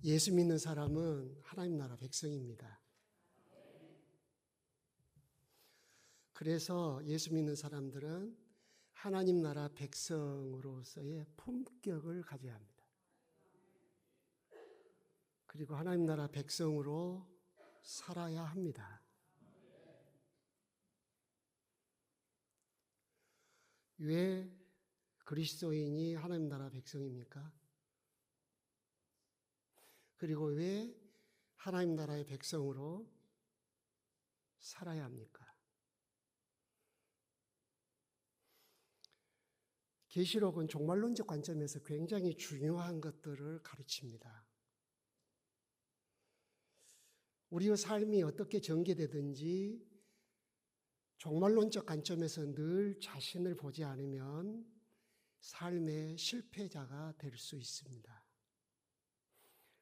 예수 믿는 사람은 하나님 나라 백성입니다. 그래서 예수 믿는 사람들은 하나님 나라 백성으로서의 품격을 가져야 합니다. 그리고 하나님 나라 백성으로 살아야 합니다. 왜 그리스도인이 하나님 나라 백성입니까? 그리고 왜 하나님 나라의 백성으로 살아야 합니까? 계시록은 종말론적 관점에서 굉장히 중요한 것들을 가르칩니다. 우리의 삶이 어떻게 전개되든지 종말론적 관점에서 늘 자신을 보지 않으면 삶의 실패자가 될 수 있습니다.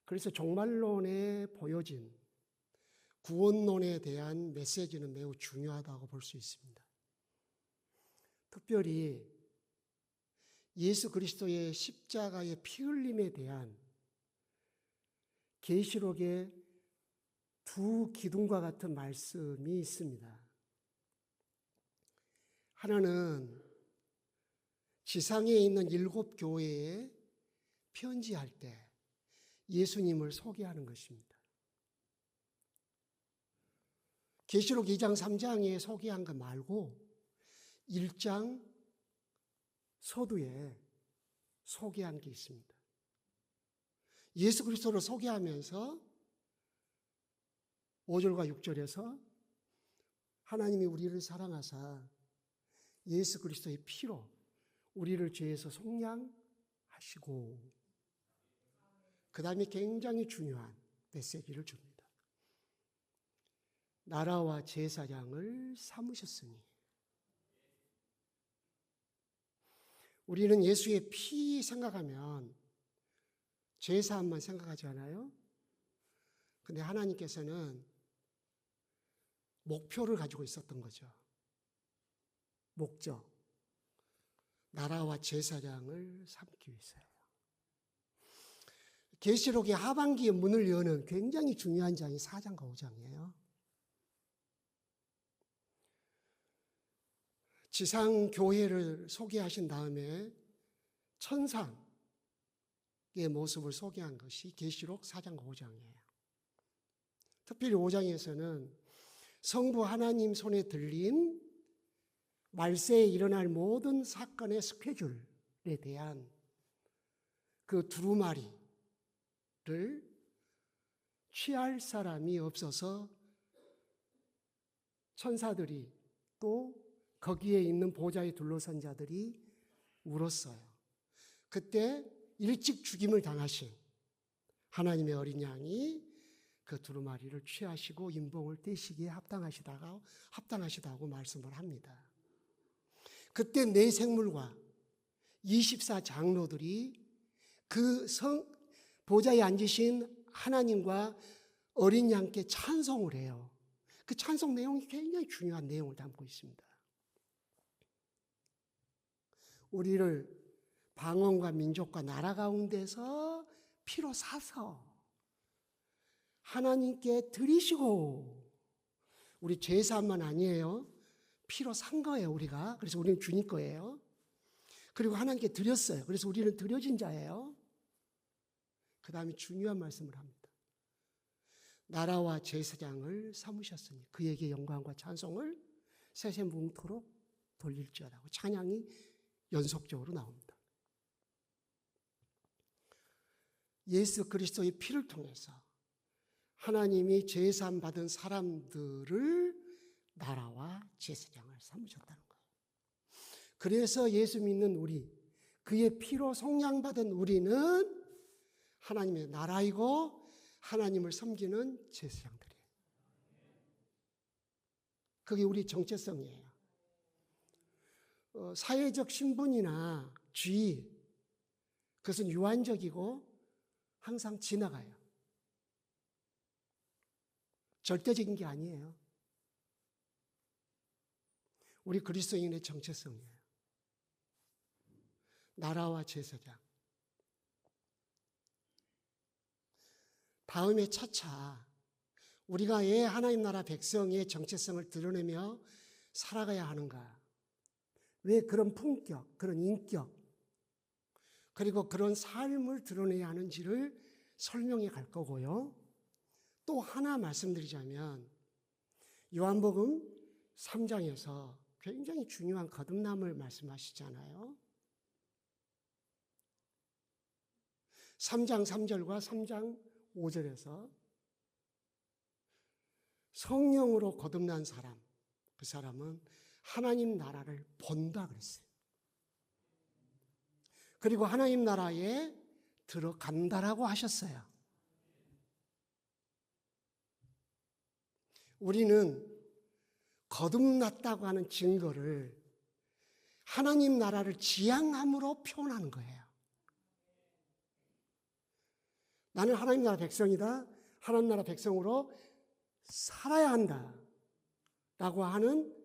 그래서 종말론에 보여진 구원론에 대한 메시지는 매우 중요하다고 볼 수 있습니다. 특별히 예수 그리스도의 십자가의 피 흘림에 대한 계시록의 두 기둥과 같은 말씀이 있습니다. 하나는 지상에 있는 7교회에 편지할 때 예수님을 소개하는 것입니다. 계시록 2장 3장에 소개한 것 말고 1장 서두에 소개한 게 있습니다. 예수 그리스도를 소개하면서 5절과 6절에서 하나님이 우리를 사랑하사 예수 그리스도의 피로 우리를 죄에서 속량하시고, 그 다음에 굉장히 중요한 메시지를 줍니다. 나라와 제사장을 삼으셨으니. 우리는 예수의 피 생각하면 제사함만 생각하지 않아요? 근데 하나님께서는 목표를 가지고 있었던 거죠. 목적. 나라와 제사장을 삼기 위해서예요. 계시록의 하반기의 문을 여는 굉장히 중요한 장이 4장과 5장이에요. 지상 교회를 소개하신 다음에 천상의 모습을 소개한 것이 계시록 4장과 5장이에요. 특별히 5장에서는 성부 하나님 손에 들린 말세에 일어날 모든 사건의 스케줄에 대한 그 두루마리를 취할 사람이 없어서 천사들이 또 거기에 있는 보좌에 둘러선 자들이 울었어요. 그때 일찍 죽임을 당하신 하나님의 어린 양이 그 두루마리를 취하시고 인봉을 떼시기에 합당하시다고 말씀을 합니다. 그때 네 생물과 24장로들이 그 보좌에 앉으신 하나님과 어린 양께 찬송을 해요. 그 찬송 내용이 굉장히 중요한 내용을 담고 있습니다. 우리를 방언과 민족과 나라 가운데서 피로 사서 하나님께 드리시고, 우리 제사만 아니에요. 피로 산 거예요, 우리가. 그래서 우리는 주님 거예요. 그리고 하나님께 드렸어요. 그래서 우리는 드려진 자예요. 그 다음에 중요한 말씀을 합니다. 나라와 제사장을 삼으셨으니 그에게 영광과 찬송을 세세뭉토록 돌릴지어다고 찬양이 연속적으로 나옵니다. 예수 그리스도의 피를 통해서 하나님이 제사함 받은 사람들을 나라와 제사장을 삼으셨다는 거예요. 그래서 예수 믿는 우리, 그의 피로 속량받은 우리는 하나님의 나라이고 하나님을 섬기는 제사장들이에요. 그게 우리 정체성이에요. 사회적 신분이나 지위, 그것은 유한적이고 항상 지나가요. 절대적인 게 아니에요. 우리 그리스도인의 정체성이에요. 나라와 제사장. 다음에 차차 우리가 왜 하나님 나라 백성의 정체성을 드러내며 살아가야 하는가? 왜 그런 품격, 그런 인격, 그리고 그런 삶을 드러내야 하는지를 설명해 갈 거고요. 또 하나 말씀드리자면 요한복음 3장에서 굉장히 중요한 거듭남을 말씀하시잖아요. 3장 3절과 3장 5절에서 성령으로 거듭난 사람, 그 사람은 하나님 나라를 본다 그랬어요. 그리고 하나님 나라에 들어간다라고 하셨어요. 우리는 거듭났다고 하는 증거를 하나님 나라를 지향함으로 표현하는 거예요. 나는 하나님 나라 백성이다. 하나님 나라 백성으로 살아야 한다. 라고 하는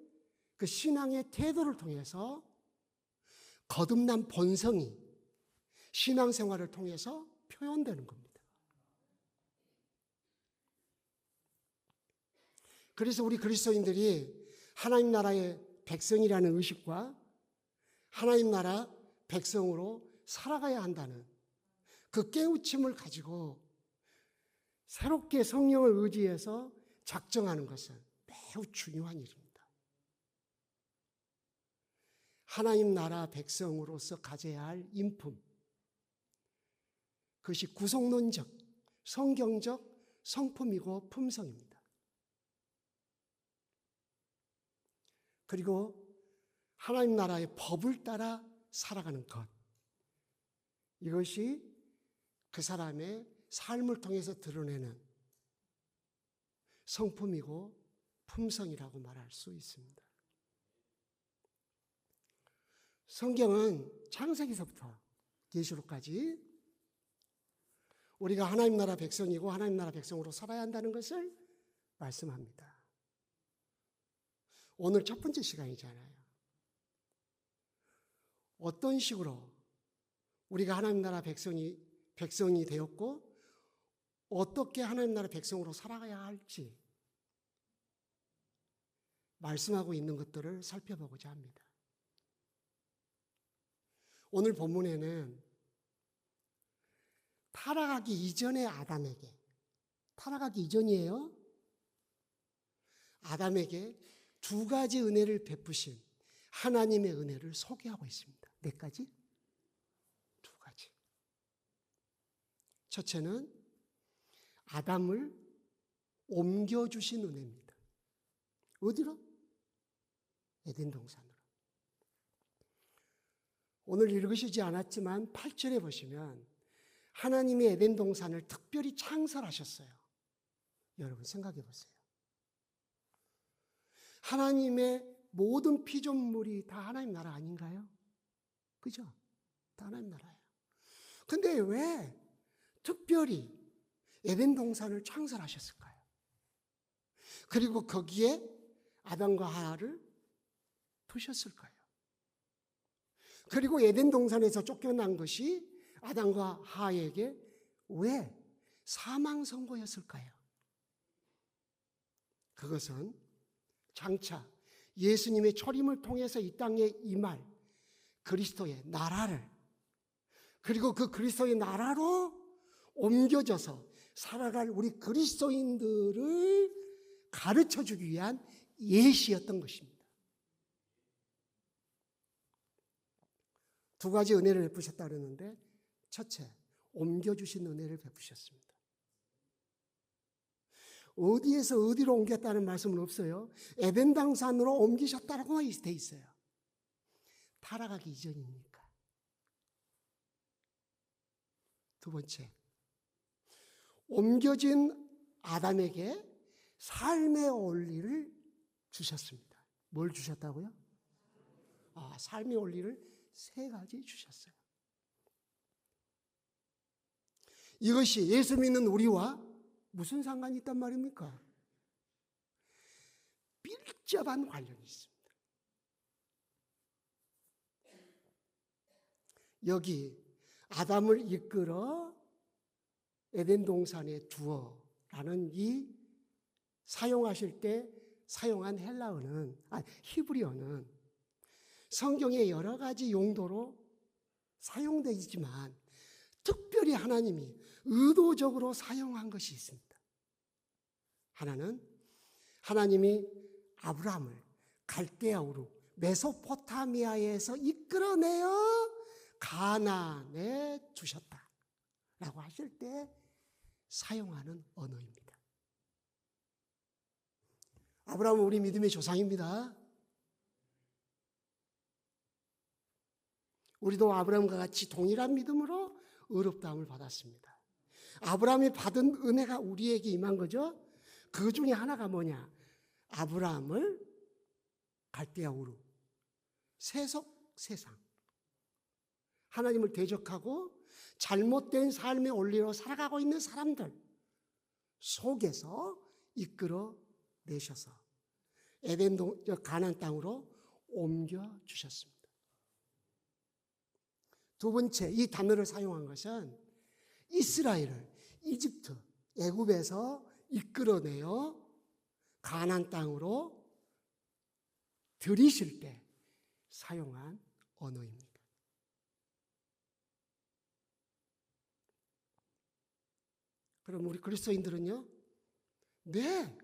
그 신앙의 태도를 통해서 거듭난 본성이 신앙생활을 통해서 표현되는 겁니다. 그래서 우리 그리스도인들이 하나님 나라의 백성이라는 의식과 하나님 나라 백성으로 살아가야 한다는 그 깨우침을 가지고 새롭게 성령을 의지해서 작정하는 것은 매우 중요한 일입니다. 하나님 나라 백성으로서 가져야 할 인품, 그것이 구속론적, 성경적 성품이고 품성입니다. 그리고 하나님 나라의 법을 따라 살아가는 것, 이것이 그 사람의 삶을 통해서 드러내는 성품이고 품성이라고 말할 수 있습니다. 성경은 창세기서부터 계시록까지 우리가 하나님 나라 백성이고 하나님 나라 백성으로 살아야 한다는 것을 말씀합니다. 오늘 첫 번째 시간이잖아요. 어떤 식으로 우리가 하나님 나라 백성이 되었고 어떻게 하나님 나라 백성으로 살아가야 할지 말씀하고 있는 것들을 살펴보고자 합니다. 오늘 본문에는 타락하기 이전의 아담에게, 타락하기 이전이에요. 아담에게 두 가지 은혜를 베푸신 하나님의 은혜를 소개하고 있습니다. 네 가지? 두 가지. 첫째는 아담을 옮겨주신 은혜입니다. 어디로? 에덴 동산으로. 오늘 읽으시지 않았지만 8절에 보시면 하나님이 에덴 동산을 특별히 창설하셨어요. 여러분 생각해 보세요. 하나님의 모든 피조물이 다 하나님 나라 아닌가요? 그죠? 다 하나님 나라예요. 근데 왜 특별히 에덴 동산을 창설하셨을까요? 그리고 거기에 아담과 하와를 두셨을까요? 그리고 에덴 동산에서 쫓겨난 것이 아담과 하와에게 왜 사망 선고였을까요? 그것은 장차 예수님의 초림을 통해서 이 땅에 임할 그리스도의 나라를, 그리고 그 그리스도의 나라로 옮겨져서 살아갈 우리 그리스도인들을 가르쳐주기 위한 예시였던 것입니다. 두 가지 은혜를 베푸셨다 그러는데, 첫째, 옮겨주신 은혜를 베푸셨습니다. 어디에서 어디로 옮겼다는 말씀은 없어요. 에덴 동산으로 옮기셨다라고만 돼 있어요. 타락하기 이전이니까. 두 번째, 옮겨진 아담에게 삶의 원리를 주셨습니다. 뭘 주셨다고요? 삶의 원리를 세 가지 주셨어요. 이것이 예수 믿는 우리와 무슨 상관이 있단 말입니까? 밀접한 관련이 있습니다. 여기 아담을 이끌어 에덴 동산에 두어라는 이 사용하실 때 사용한 히브리어는 성경의 여러 가지 용도로 사용되지만 특별히 하나님이 의도적으로 사용한 것이 있습니다. 하나는 하나님이 아브라함을 갈대아 우르 메소포타미아에서 이끌어내어 가나안에 두셨다라고 하실 때 사용하는 언어입니다. 아브라함은 우리 믿음의 조상입니다. 우리도 아브라함과 같이 동일한 믿음으로 의롭다함을 받았습니다. 아브라함이 받은 은혜가 우리에게 임한 거죠. 그 중에 하나가 뭐냐? 아브라함을 갈대아 우르 세속 세상 하나님을 대적하고 잘못된 삶의 원리로 살아가고 있는 사람들 속에서 이끌어 내셔서 에덴 가나안 땅으로 옮겨 주셨습니다. 두 번째, 이 단어를 사용한 것은 이스라엘을 이집트, 애굽에서 이끌어내어 가나안 땅으로 들이실 때 사용한 언어입니다. 그럼 우리 그리스도인들은요? 네,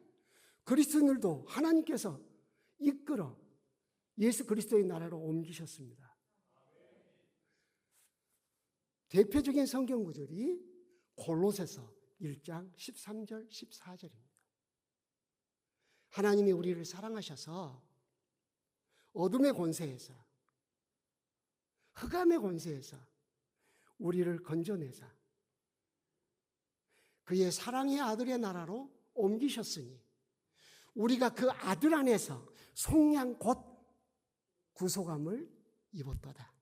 그리스도인들도 하나님께서 이끌어 예수 그리스도의 나라로 옮기셨습니다. 대표적인 성경 구절이 골로새서 1장 13절 14절입니다. 하나님이 우리를 사랑하셔서 어둠의 권세에서 흑암의 권세에서 우리를 건져내사 그의 사랑의 아들의 나라로 옮기셨으니 우리가 그 아들 안에서 속량 곧 구속함을 입었도다.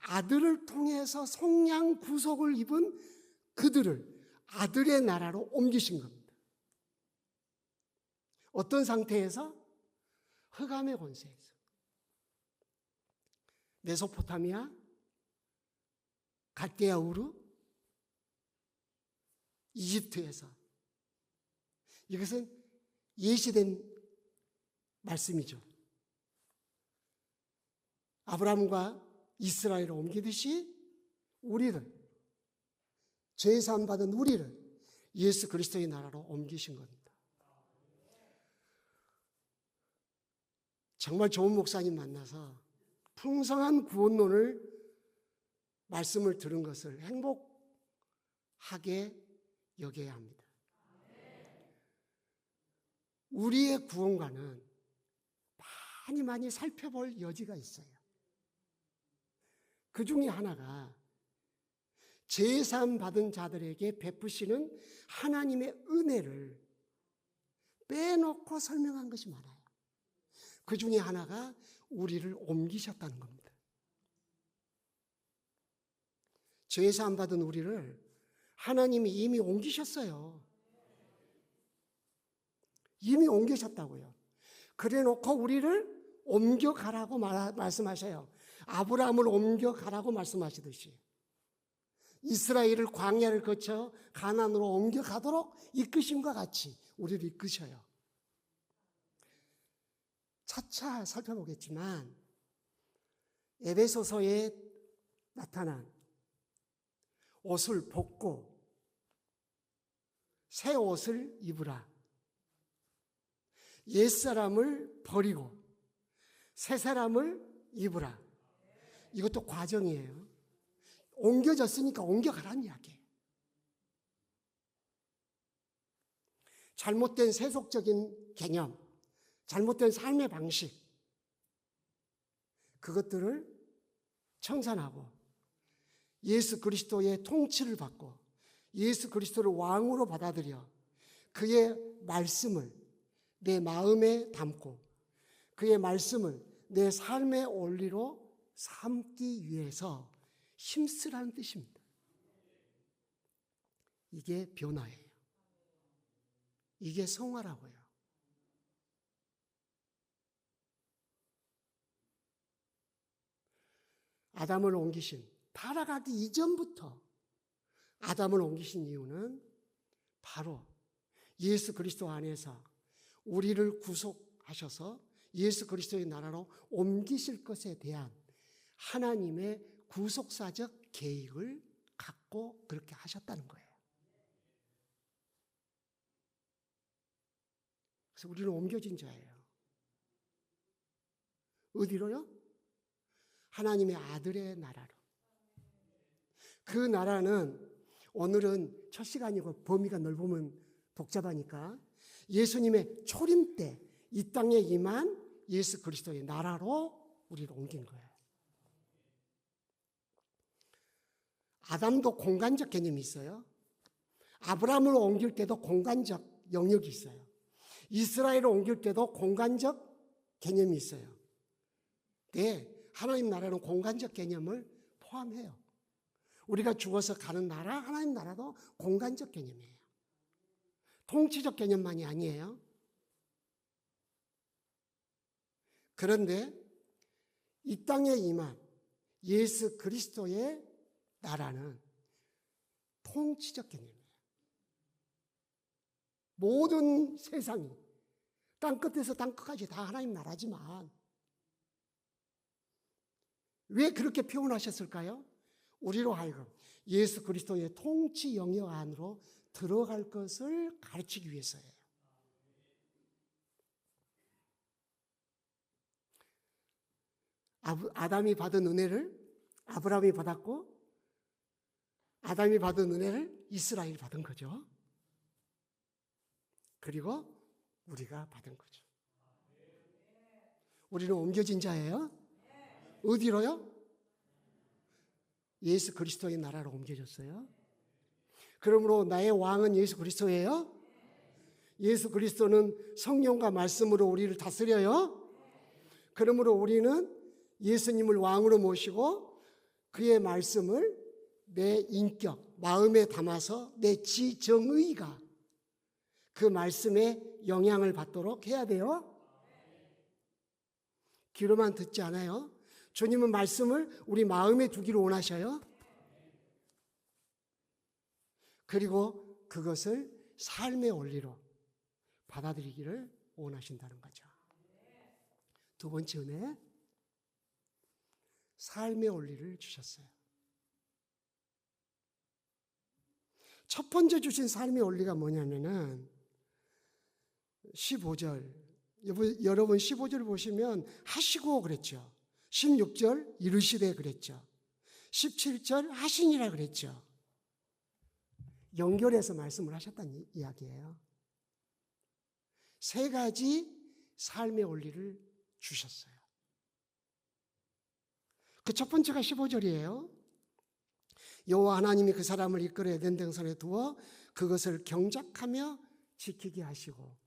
아들을 통해서 속량 구속을 입은 그들을 아들의 나라로 옮기신 겁니다. 어떤 상태에서? 흑암의 권세에서. 메소포타미아, 갈대아 우르, 이집트에서. 이것은 예시된 말씀이죠. 아브라함과 이스라엘을 옮기듯이 우리를, 죄사함 받은 우리를 예수 그리스도의 나라로 옮기신 겁니다. 정말 좋은 목사님 만나서 풍성한 구원론을 말씀을 들은 것을 행복하게 여겨야 합니다. 우리의 구원과는 많이 살펴볼 여지가 있어요. 그 중에 하나가 제사함 받은 자들에게 베푸시는 하나님의 은혜를 빼놓고 설명한 것이 많아요. 그 중에 하나가 우리를 옮기셨다는 겁니다. 제사함 받은 우리를 하나님이 이미 옮기셨어요. 이미 옮기셨다고요. 그래 놓고 우리를 옮겨가라고 말씀하셔요. 아브라함을 옮겨가라고 말씀하시듯이 이스라엘을 광야를 거쳐 가나안으로 옮겨가도록 이끄심과 같이 우리를 이끄셔요. 차차 살펴보겠지만 에베소서에 나타난 옷을 벗고 새 옷을 입으라. 옛사람을 버리고 새 사람을 입으라. 이것도 과정이에요. 옮겨졌으니까 옮겨가라는 이야기예요. 잘못된 세속적인 개념, 잘못된 삶의 방식, 그것들을 청산하고 예수 그리스도의 통치를 받고 예수 그리스도를 왕으로 받아들여 그의 말씀을 내 마음에 담고 그의 말씀을 내 삶의 원리로 삼기 위해서 힘쓰라는 뜻입니다. 이게 변화예요. 이게 성화라고요. 아담을 옮기신, 타락하기 이전부터 아담을 옮기신 이유는 바로 예수 그리스도 안에서 우리를 구속하셔서 예수 그리스도의 나라로 옮기실 것에 대한 하나님의 구속사적 계획을 갖고 그렇게 하셨다는 거예요. 그래서 우리는 옮겨진 자예요. 어디로요? 하나님의 아들의 나라로. 그 나라는 오늘은 첫 시간이고 범위가 넓으면 복잡하니까 예수님의 초림 때 이 땅에 임한 예수 그리스도의 나라로 우리를 옮긴 거예요. 아담도 공간적 개념이 있어요. 아브라함을 옮길 때도 공간적 영역이 있어요. 이스라엘을 옮길 때도 공간적 개념이 있어요. 네, 하나님 나라는 공간적 개념을 포함해요. 우리가 죽어서 가는 나라, 하나님 나라도 공간적 개념이에요. 통치적 개념만이 아니에요. 그런데 이 땅에 임한 예수 그리스도의 나라는 통치적 개념이에요. 모든 세상이 땅끝에서 땅끝까지 다 하나님 나라지만 왜 그렇게 표현하셨을까요? 우리로 하여금 예수 그리스도의 통치 영역 안으로 들어갈 것을 가르치기 위해서예요. 아담이 받은 은혜를 아브라함이 받았고 아담이 받은 은혜를 이스라엘이 받은 거죠. 그리고 우리가 받은 거죠. 우리는 옮겨진 자예요. 어디로요? 예수 그리스도의 나라로 옮겨졌어요. 그러므로 나의 왕은 예수 그리스도예요. 예수 그리스도는 성령과 말씀으로 우리를 다스려요. 그러므로 우리는 예수님을 왕으로 모시고 그의 말씀을 내 인격, 마음에 담아서 내 지정의가 그 말씀에 영향을 받도록 해야 돼요. 귀로만 듣지 않아요. 주님은 말씀을 우리 마음에 두기를 원하셔요. 그리고 그것을 삶의 원리로 받아들이기를 원하신다는 거죠. 두 번째 은혜, 삶의 원리를 주셨어요. 첫 번째 주신 삶의 원리가 뭐냐면은 15절, 여러분 15절 보시면 하시고 그랬죠. 16절 이르시되 그랬죠. 17절 하시니라 그랬죠. 연결해서 말씀을 하셨다는 이야기예요. 세 가지 삶의 원리를 주셨어요. 그 첫 번째가 15절이에요. 여호와 하나님이 그 사람을 이끌어 에덴 동산에 두어 그것을 경작하며 지키게 하시고,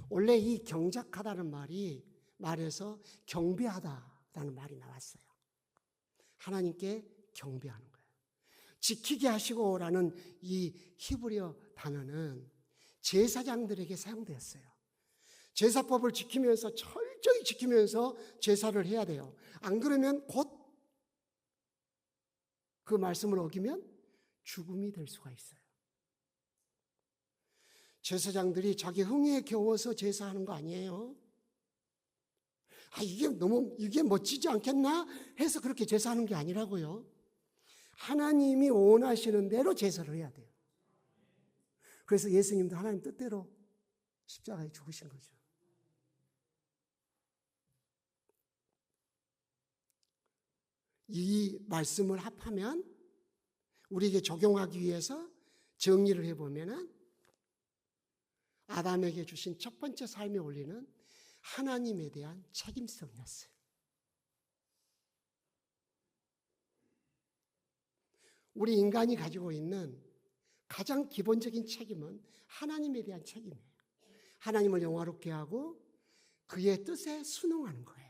원래 이 경작하다는 말에서 경배하다라는 말이 나왔어요. 하나님께 경배하는 거예요. 지키게 하시고라는 이 히브리어 단어는 제사장들에게 사용되었어요. 제사법을 지키면서 철저히 지키면서 제사를 해야 돼요. 안 그러면 곧 그 말씀을 어기면 죽음이 될 수가 있어요. 제사장들이 자기 흥에 겨워서 제사하는 거 아니에요. 이게 멋지지 않겠나 해서 그렇게 제사하는 게 아니라고요. 하나님이 원하시는 대로 제사를 해야 돼요. 그래서 예수님도 하나님 뜻대로 십자가에 죽으신 거죠. 이 말씀을 합하면 우리에게 적용하기 위해서 정리를 해보면 아담에게 주신 첫 번째 삶의 원리는 하나님에 대한 책임성이었어요. 우리 인간이 가지고 있는 가장 기본적인 책임은 하나님에 대한 책임이에요. 하나님을 영화롭게 하고 그의 뜻에 순응하는 거예요.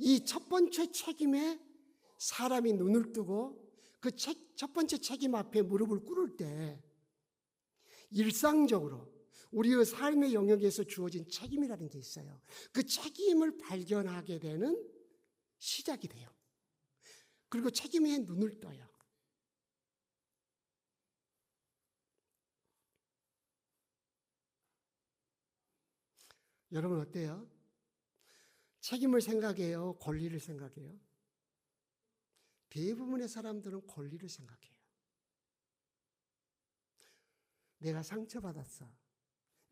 이 첫 번째 책임에 사람이 눈을 뜨고 그 첫 번째 책임 앞에 무릎을 꿇을 때 일상적으로 우리의 삶의 영역에서 주어진 책임이라는 게 있어요. 그 책임을 발견하게 되는 시작이 돼요. 그리고 책임에 눈을 떠요. 여러분 어때요? 책임을 생각해요? 권리를 생각해요? 대부분의 사람들은 권리를 생각해요. 내가 상처받았어.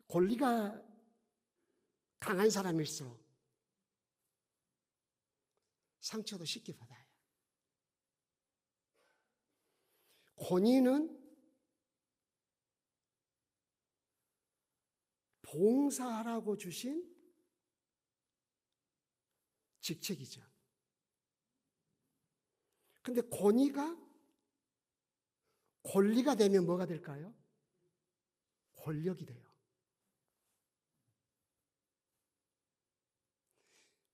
권리가 강한 사람일수록 상처도 쉽게 받아요. 권위는 봉사하라고 주신 직책이죠. 근데 권위가 권리가 되면 뭐가 될까요? 권력이 돼요.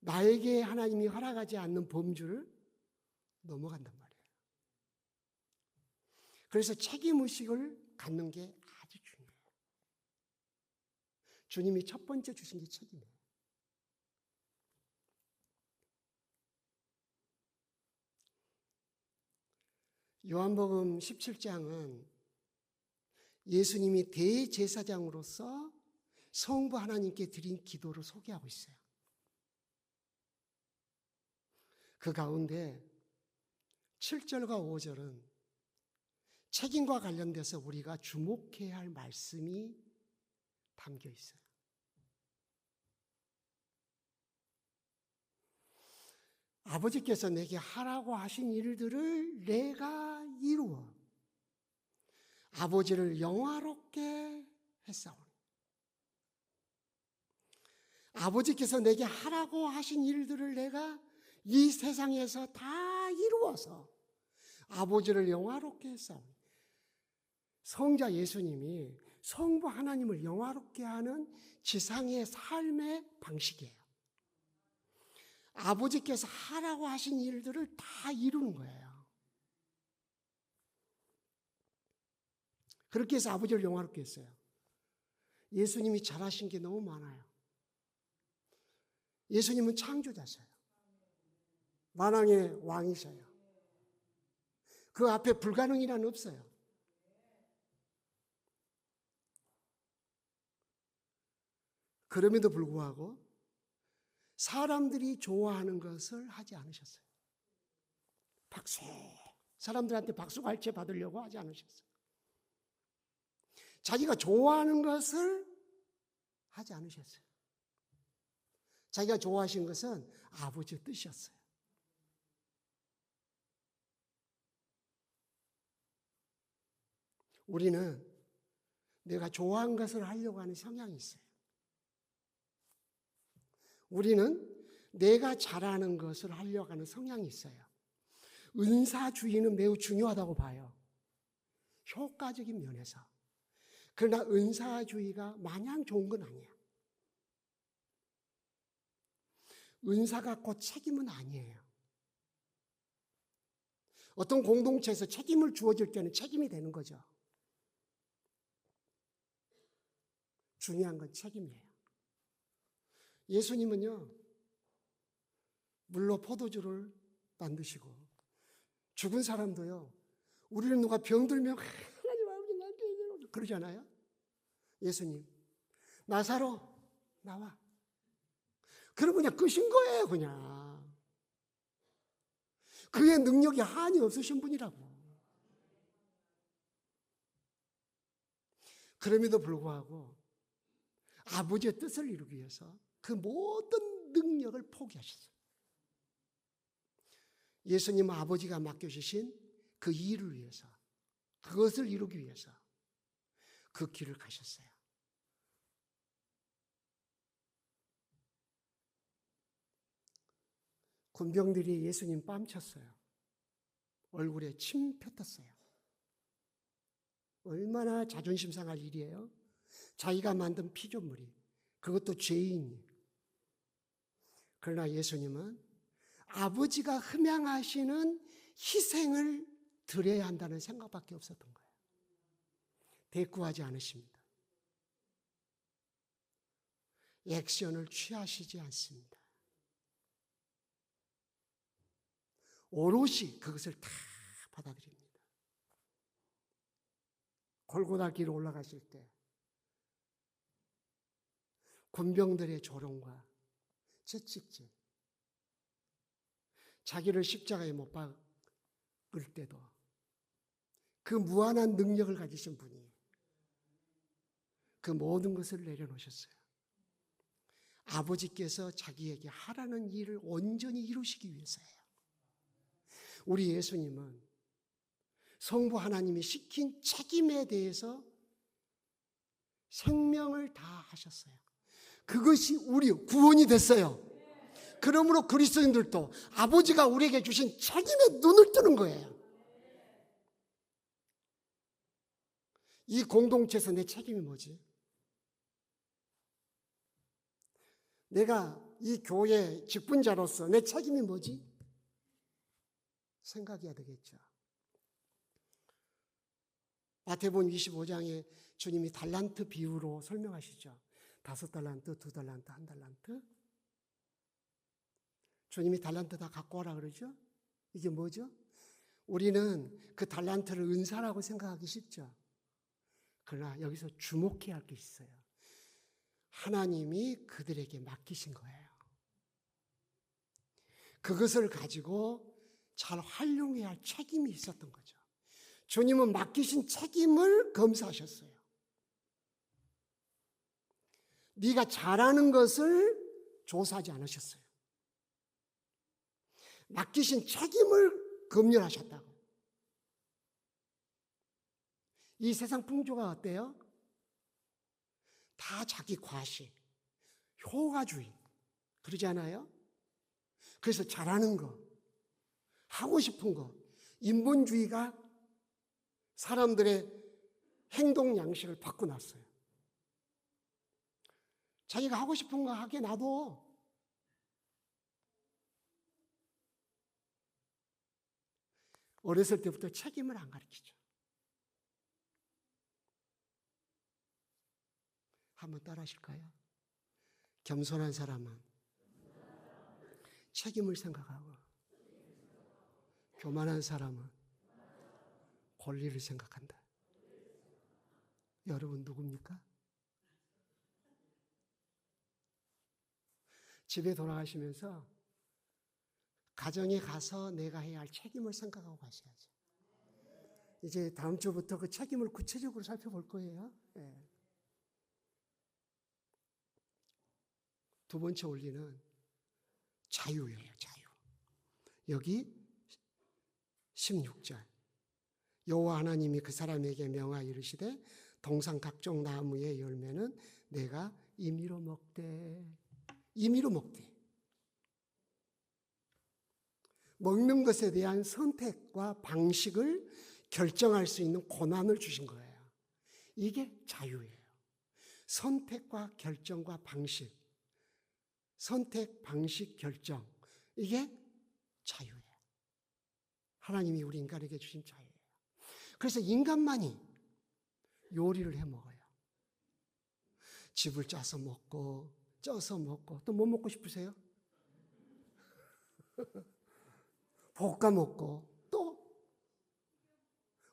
나에게 하나님이 허락하지 않는 범주를 넘어간단 말이에요. 그래서 책임의식을 갖는 게 아주 중요해요. 주님이 첫 번째 주신 게 책임이에요. 요한복음 17장은 예수님이 대제사장으로서 성부 하나님께 드린 기도를 소개하고 있어요. 그 가운데 7절과 5절은 책임과 관련돼서 우리가 주목해야 할 말씀이 담겨 있어요. 아버지께서 내게 하라고 하신 일들을 내가 이루어 아버지를 영화롭게 했사오니. 아버지께서 내게 하라고 하신 일들을 내가 이 세상에서 다 이루어서 아버지를 영화롭게 했사오니. 성자 예수님이 성부 하나님을 영화롭게 하는 지상의 삶의 방식이에요. 아버지께서 하라고 하신 일들을 다 이루는 거예요. 그렇게 해서 아버지를 영화롭게 했어요. 예수님이 잘하신 게 너무 많아요. 예수님은 창조자세요. 만왕의 왕이셔요. 그 앞에 불가능이란 없어요. 그럼에도 불구하고 사람들이 좋아하는 것을 하지 않으셨어요. 박수. 사람들한테 박수갈채 받으려고 하지 않으셨어요. 자기가 좋아하는 것을 하지 않으셨어요. 자기가 좋아하신 것은 아버지의 뜻이었어요. 우리는 내가 좋아하는 것을 하려고 하는 성향이 있어요. 우리는 내가 잘하는 것을 하려고 하는 성향이 있어요. 은사주의는 매우 중요하다고 봐요. 효과적인 면에서. 그러나 은사주의가 마냥 좋은 건 아니에요. 은사가 곧 책임은 아니에요. 어떤 공동체에서 책임을 주어질 때는 책임이 되는 거죠. 중요한 건 책임이에요. 예수님은요, 물로 포도주를 만드시고 죽은 사람도요, 우리는 누가 병들면 하나님 아버지 나한테 그러잖아요. 예수님, 나사로 나와. 그러고 그냥 끄신 거예요, 그냥. 그의 능력이 한이 없으신 분이라고. 그럼에도 불구하고 아버지의 뜻을 이루기 위해서 그 모든 능력을 포기하셨어요. 예수님은 아버지가 맡겨주신 그 일을 위해서, 그것을 이루기 위해서 그 길을 가셨어요. 군병들이 예수님 뺨쳤어요. 얼굴에 침 뱉었어요. 얼마나 자존심 상할 일이에요. 자기가 만든 피조물이, 그것도 죄인이. 그러나 예수님은 아버지가 흠양하시는 희생을 드려야 한다는 생각밖에 없었던 거예요. 대꾸하지 않으십니다. 액션을 취하시지 않습니다. 오롯이 그것을 다 받아들입니다. 골고다 길 올라가실 때 군병들의 조롱과 채찍질, 자기를 십자가에 못 박을 때도 그 무한한 능력을 가지신 분이 그 모든 것을 내려놓으셨어요. 아버지께서 자기에게 하라는 일을 온전히 이루시기 위해서예요. 우리 예수님은 성부 하나님이 시킨 책임에 대해서 생명을 다 하셨어요. 그것이 우리 구원이 됐어요. 그러므로 그리스도인들도 아버지가 우리에게 주신 책임에 눈을 뜨는 거예요. 이 공동체에서 내 책임이 뭐지? 내가 이 교회 직분자로서 내 책임이 뭐지? 생각해야 되겠죠. 마태복음 25장에 주님이 달란트 비유로 설명하시죠. 5달란트, 2달란트, 1달란트. 주님이 달란트 다 갖고 와라 그러죠. 이게 뭐죠? 우리는 그 달란트를 은사라고 생각하기 쉽죠. 그러나 여기서 주목해야 할 게 있어요. 하나님이 그들에게 맡기신 거예요. 그것을 가지고 잘 활용해야 할 책임이 있었던 거죠. 주님은 맡기신 책임을 검사하셨어요. 네가 잘하는 것을 조사하지 않으셨어요. 맡기신 책임을 검열하셨다고. 이 세상 풍조가 어때요? 다 자기 과시, 효과주의, 그러지 않아요? 그래서 잘하는 거, 하고 싶은 거, 인본주의가 사람들의 행동 양식을 바꿔놨어요. 자기가 하고 싶은 거 하게 놔둬. 어렸을 때부터 책임을 안 가르치죠. 한번 따라 하실까요? 겸손한 사람은 책임을 생각하고, 교만한 사람은 권리를 생각한다. 여러분 누굽니까? 집에 돌아가시면서 가정에 가서 내가 해야 할 책임을 생각하고 가셔야죠. 이제 다음 주부터 그 책임을 구체적으로 살펴볼 거예요. 네. 두 번째 원리는 자유예요. 자유. 여기 16절. 여호와 하나님이 그 사람에게 명하여 이르시되 동산 각종 나무의 열매는 내가 임의로 먹되. 임의로 먹되. 먹는 것에 대한 선택과 방식을 결정할 수 있는 권한을 주신 거예요. 이게 자유예요. 선택과 결정과 방식. 선택, 방식, 결정. 이게 자유예요. 하나님이 우리 인간에게 주신 자유예요. 그래서 인간만이 요리를 해 먹어요. 집을 짜서 먹고, 쪄서 먹고, 또 뭐 먹고 싶으세요? 볶아 먹고, 또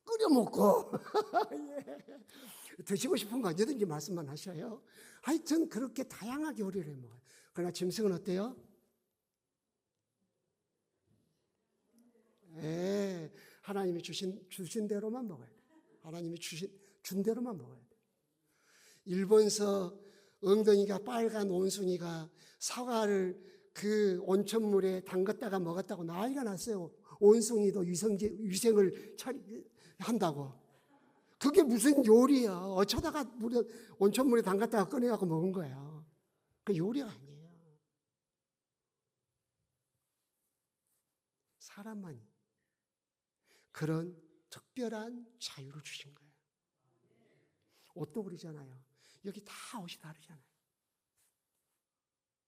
끓여 먹고. 예. 드시고 싶은 거 언제든지 말씀만 하셔요. 하여튼 그렇게 다양하게 요리를 해 먹어요. 그러나 짐승은 어때요? 예, 하나님이 주신 대로만 먹어야 돼. 하나님이 준 대로만 먹어야 돼. 일본서 엉덩이가 빨간 온순이가 사과를 그 온천물에 담갔다가 먹었다고 난리가 났어요. 온순이도 위생을 한다고. 그게 무슨 요리야. 어쩌다가 온천물에 담갔다가 꺼내갖고 먹은 거야. 그 요리가 아니에요. 사람만이 그런 특별한 자유를 주신 거예요. 옷도 그러잖아요. 여기 다 옷이 다르잖아요.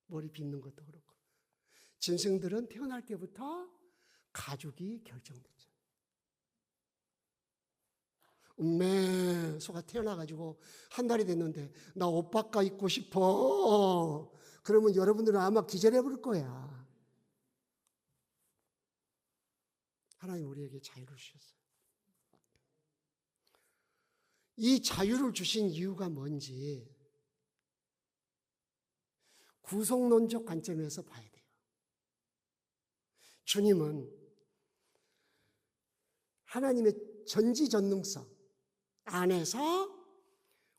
머리 빗는 것도 그렇고. 짐승들은 태어날 때부터 가죽이 결정됐죠. 소가 태어나가지고 한 달이 됐는데 나 옷 바꿔 입고 싶어. 그러면 여러분들은 아마 기절해 버릴 거야. 하나님 우리에게 자유를 주셨어요. 이 자유를 주신 이유가 뭔지 구속론적 관점에서 봐야 돼요. 주님은 하나님의 전지전능성 안에서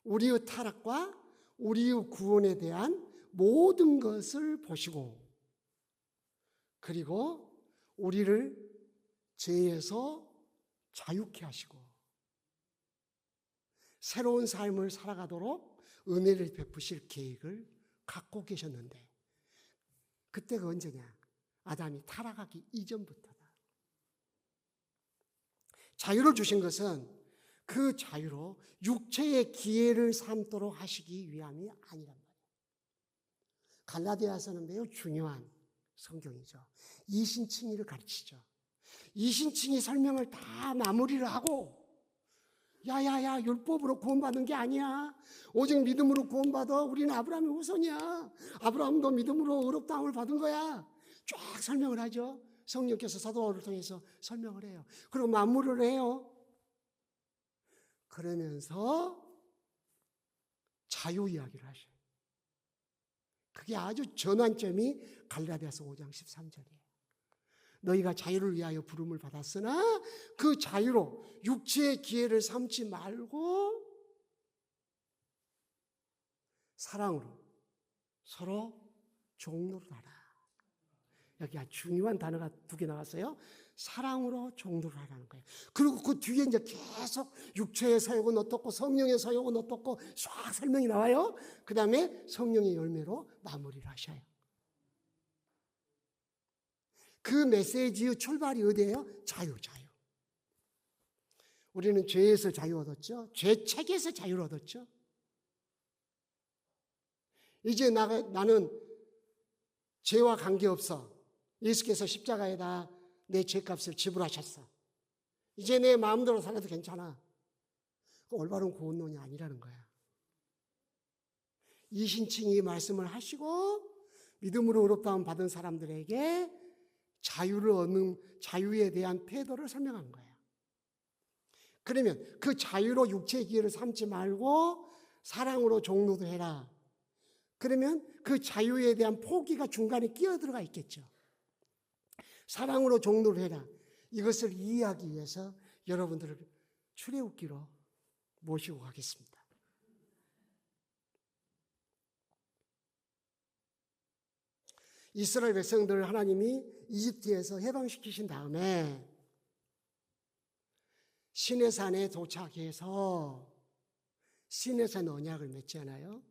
우리의 타락과 우리의 구원에 대한 모든 것을 보시고, 그리고 우리를 죄에서 자유케 하시고 새로운 삶을 살아가도록 은혜를 베푸실 계획을 갖고 계셨는데, 그때가 언제냐? 아담이 타락하기 이전부터다. 자유를 주신 것은 그 자유로 육체의 기회를 삼도록 하시기 위함이 아니란 말이에요. 갈라디아서는 매우 중요한 성경이죠. 이신칭의를 가르치죠. 이신칭의 설명을 다 마무리를 하고, 야야야, 율법으로 구원받는 게 아니야. 오직 믿음으로 구원받아. 우리는 아브라함의 후손이야. 아브라함도 믿음으로 의롭다함을 받은 거야. 쫙 설명을 하죠. 성령께서 사도 바울을 통해서 설명을 해요. 그리고 마무리를 해요. 그러면서 자유 이야기를 하셔요. 그게 아주 전환점이 갈라디아서 5장 13절이에요. 너희가 자유를 위하여 부름을 받았으나 그 자유로 육체의 기회를 삼지 말고 사랑으로 서로 종노를 하라. 여기 아주 중요한 단어가 두 개 나왔어요. 사랑으로 종노를 하라는 거예요. 그리고 그 뒤에 이제 계속 육체의 사역은 어떻고 성령의 사역은 어떻고 쫙 설명이 나와요. 그 다음에 성령의 열매로 마무리를 하셔요. 그 메시지의 출발이 어디예요? 자유, 자유. 우리는 죄에서 자유 얻었죠. 죄책에서 자유를 얻었죠. 이제 나는 죄와 관계없어. 예수께서 십자가에다 내 죄값을 지불하셨어. 이제 내 마음대로 살아도 괜찮아. 올바른 구원론이 아니라는 거야. 이신칭이 말씀을 하시고 믿음으로 의롭다함 받은 사람들에게 자유를 얻는, 자유에 대한 태도를 설명한 거예요. 그러면 그 자유로 육체의 기회를 삼지 말고 사랑으로 종노도 해라. 그러면 그 자유에 대한 포기가 중간에 끼어들어가 있겠죠. 사랑으로 종노를 해라. 이것을 이해하기 위해서 여러분들을 출애굽기로 모시고 가겠습니다. 이스라엘 백성들을 하나님이 이집트에서 해방시키신 다음에 시내산에 도착해서 시내산 언약을 맺잖아요.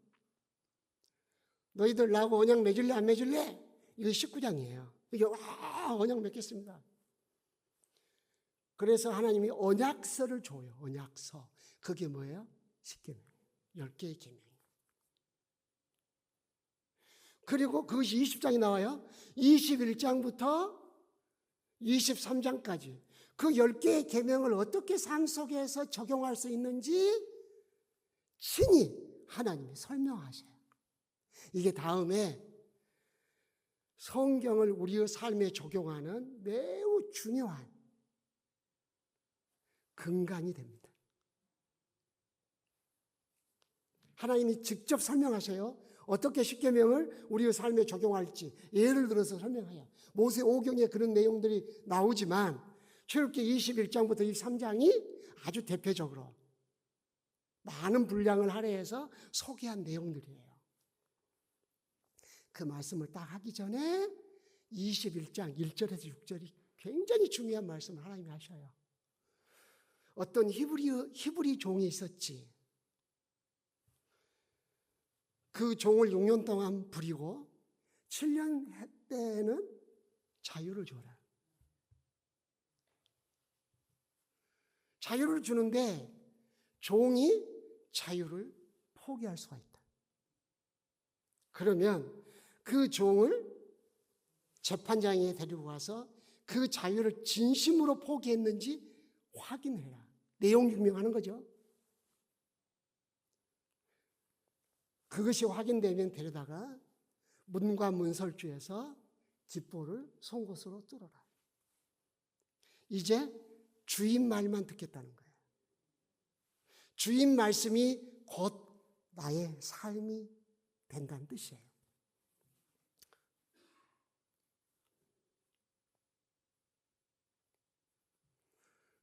너희들 나하고 언약 맺을래 안 맺을래? 이거 19장이에요. 이게 언약 맺겠습니다. 그래서 하나님이 언약서를 줘요. 언약서. 그게 뭐예요? 10계명, 10개의 계명. 그리고 그것이 20장이 나와요. 21장부터 23장까지 그 10개의 계명을 어떻게 삶 속에서 적용할 수 있는지 친히 하나님이 설명하셔요. 이게 다음에 성경을 우리의 삶에 적용하는 매우 중요한 근간이 됩니다. 하나님이 직접 설명하셔요. 어떻게 십계명을 우리의 삶에 적용할지 예를 들어서 설명해요. 모세 5경에 그런 내용들이 나오지만 출애굽기 21장부터 23장이 아주 대표적으로 많은 분량을 할애해서 소개한 내용들이에요. 그 말씀을 딱 하기 전에 21장 1절에서 6절이 굉장히 중요한 말씀을 하나님이 하셔요. 어떤 히브리 종이 있었지. 그 종을 6년 동안 부리고 7년 때에는 자유를 줘라. 자유를 주는데 종이 자유를 포기할 수가 있다. 그러면 그 종을 재판장에 데리고 가서 그 자유를 진심으로 포기했는지 확인해라. 내용 증명하는 거죠. 그것이 확인되면 데려다가 문과 문설주에서 깃볼을 송곳으로 뚫어라. 이제 주인 말만 듣겠다는 거예요. 주인 말씀이 곧 나의 삶이 된다는 뜻이에요.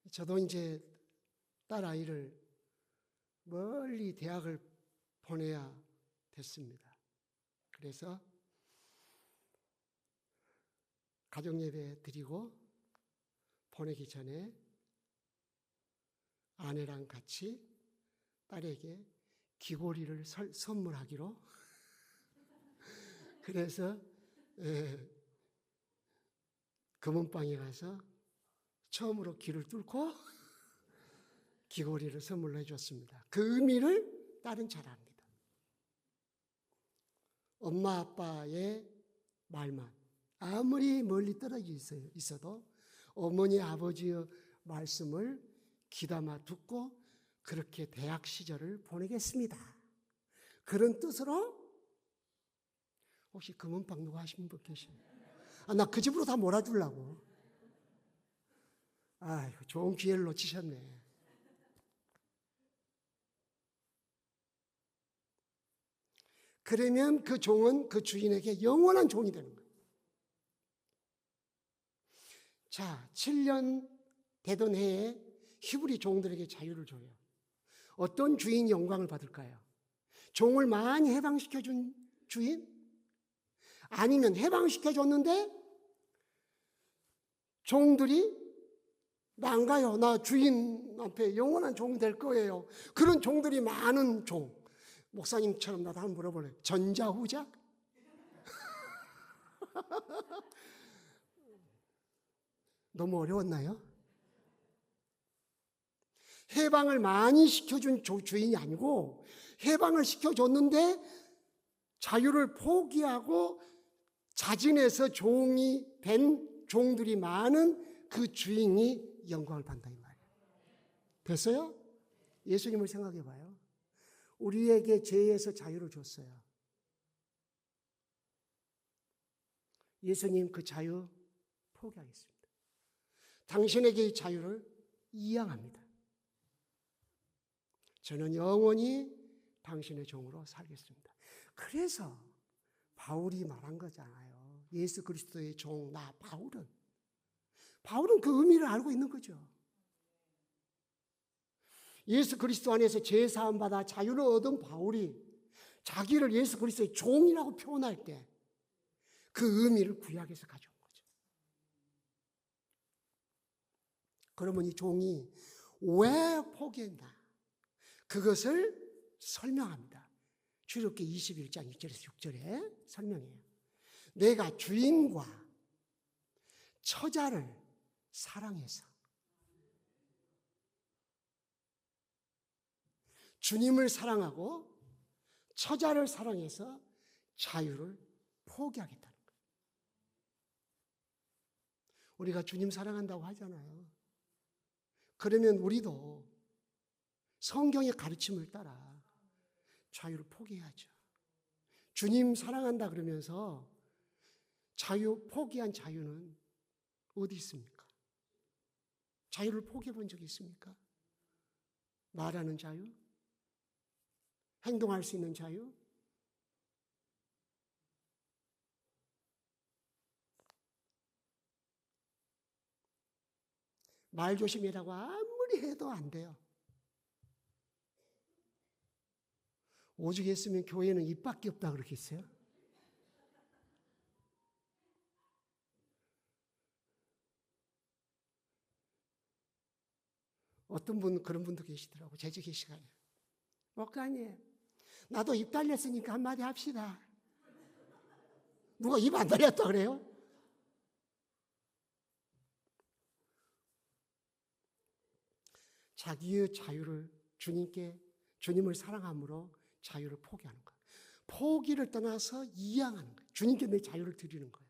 저도 이제 딸아이를 멀리 대학을 보내야 됐습니다. 그래서 가정예배 드리고 보내기 전에 아내랑 같이 딸에게 귀고리를 선물하기로 그래서 금은방에 가서 처음으로 귀를 뚫고 귀고리를 선물로 해줬습니다. 그 의미를 딸은 잘 압니다. 엄마 아빠의 말만 아무리 멀리 떨어져 있어도 어머니 아버지의 말씀을 귀담아 듣고 그렇게 대학 시절을 보내겠습니다. 그런 뜻으로 혹시 금은방 누가 하시는 분 계십니까? 나 그 집으로 다 몰아주려고. 아이고, 좋은 기회를 놓치셨네. 그러면 그 종은 그 주인에게 영원한 종이 되는 거예요. 자, 7년 되던 해에 히브리 종들에게 자유를 줘요. 어떤 주인이 영광을 받을까요? 종을 많이 해방시켜준 주인? 아니면 해방시켜줬는데 종들이 나 안 가요. 나 주인 앞에 영원한 종이 될 거예요. 그런 종들이 많은 종. 목사님처럼 나도 한번 물어보래요. 전자후자? 너무 어려웠나요? 해방을 많이 시켜준 주인이 아니고 해방을 시켜줬는데 자유를 포기하고 자진해서 종이 된 종들이 많은 그 주인이 영광을 받는다 이 말이에요. 됐어요? 예수님을 생각해 봐요. 우리에게 죄에서 자유를 줬어요. 예수님 그 자유 포기하겠습니다. 당신에게 이 자유를 이양합니다. 저는 영원히 당신의 종으로 살겠습니다. 그래서 바울이 말한 거잖아요. 예수 그리스도의 종, 나 바울은 그 의미를 알고 있는 거죠. 예수 그리스도 안에서 죄사함 받아 자유를 얻은 바울이 자기를 예수 그리스도의 종이라고 표현할 때 그 의미를 구약에서 가져온 거죠. 그러면 이 종이 왜 포기했나? 그것을 설명합니다. 출애굽기 21장 2절에서 6절에 설명해요. 내가 주인과 처자를 사랑해서 주님을 사랑하고 처자를 사랑해서 자유를 포기하겠다는 거예요. 우리가 주님 사랑한다고 하잖아요. 그러면 우리도 성경의 가르침을 따라 자유를 포기해야죠. 주님 사랑한다 그러면서 포기한 자유는 어디 있습니까? 자유를 포기해 본 적이 있습니까? 말하는 자유? 행동할 수 있는 자유? 말 조심이라고 아무리 해도 안 돼요. 오죽 했으면 교회는 입밖에 없다 그러겠어요? 어떤 분 그런 분도 계시더라고. 재직의 시간에. 목사님, 나도 입 달렸으니까 한마디 합시다. 누가 입 안 달렸다 그래요? 자기의 자유를 주님을 사랑함으로 자유를 포기하는 거예요. 포기를 떠나서 이양하는 거예요. 주님께 내 자유를 드리는 거예요.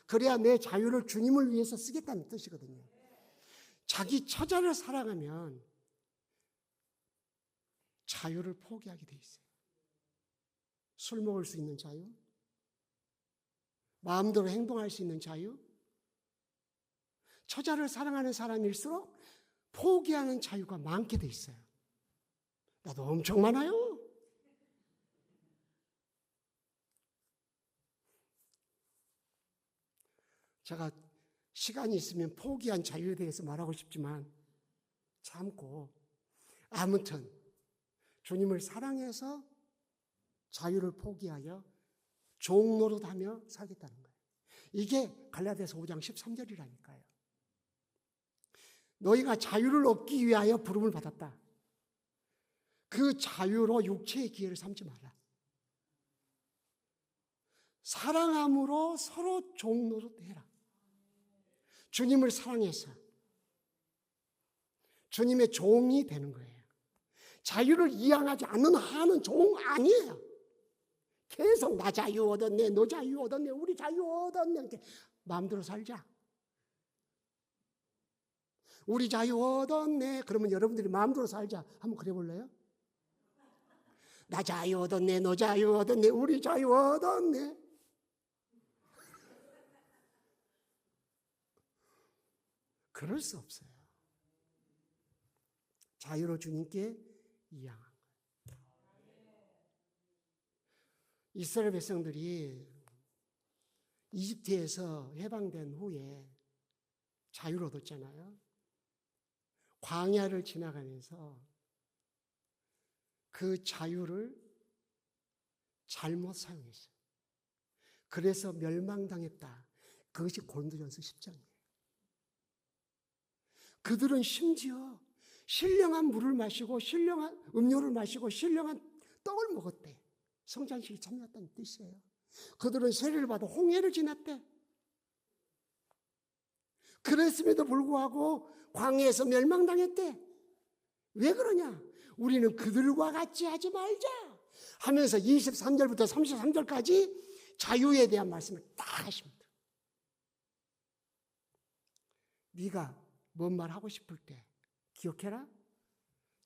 그래야 내 자유를 주님을 위해서 쓰겠다는 뜻이거든요. 자기 처자를 사랑하면 자유를 포기하게 돼 있어요. 술 먹을 수 있는 자유, 마음대로 행동할 수 있는 자유, 처자를 사랑하는 사람일수록 포기하는 자유가 많게 돼 있어요. 나도 엄청 많아요. 제가 시간이 있으면 포기한 자유에 대해서 말하고 싶지만 참고, 아무튼 주님을 사랑해서 자유를 포기하여 종노릇하며 살겠다는 거예요. 이게 갈라디아서 5장 13절이라니까요. 너희가 자유를 얻기 위하여 부름을 받았다. 그 자유로 육체의 기회를 삼지 마라. 사랑함으로 서로 종노릇해라. 주님을 사랑해서 주님의 종이 되는 거예요. 자유를 이양하지 않는 한은 종 아니에요. 계속 나 자유 얻었네, 너 자유 얻었네, 우리 자유 얻었네 이렇게 마음대로 살자. 우리 자유 얻었네. 그러면 여러분들이 마음대로 살자. 한번 그래 볼래요? 나 자유 얻었네, 너 자유 얻었네, 우리 자유 얻었네. 그럴 수 없어요. 자유로 주님께 이양한 거예요. 이스라엘 백성들이 이집트에서 해방된 후에 자유를 얻었잖아요. 광야를 지나가면서 그 자유를 잘못 사용했어요. 그래서 멸망당했다. 그것이 고린도전서 10장이에요. 그들은 심지어 신령한 물을 마시고 신령한 음료를 마시고 신령한 떡을 먹었대. 성찬식이 참여했다는 뜻이에요. 그들은 세례를 받아 홍해를 지났대. 그랬음에도 불구하고 광야에서 멸망당했대. 왜 그러냐? 우리는 그들과 같이 하지 말자 하면서 23절부터 33절까지 자유에 대한 말씀을 딱 하십니다. 네가 뭔 말 하고 싶을 때 기억해라.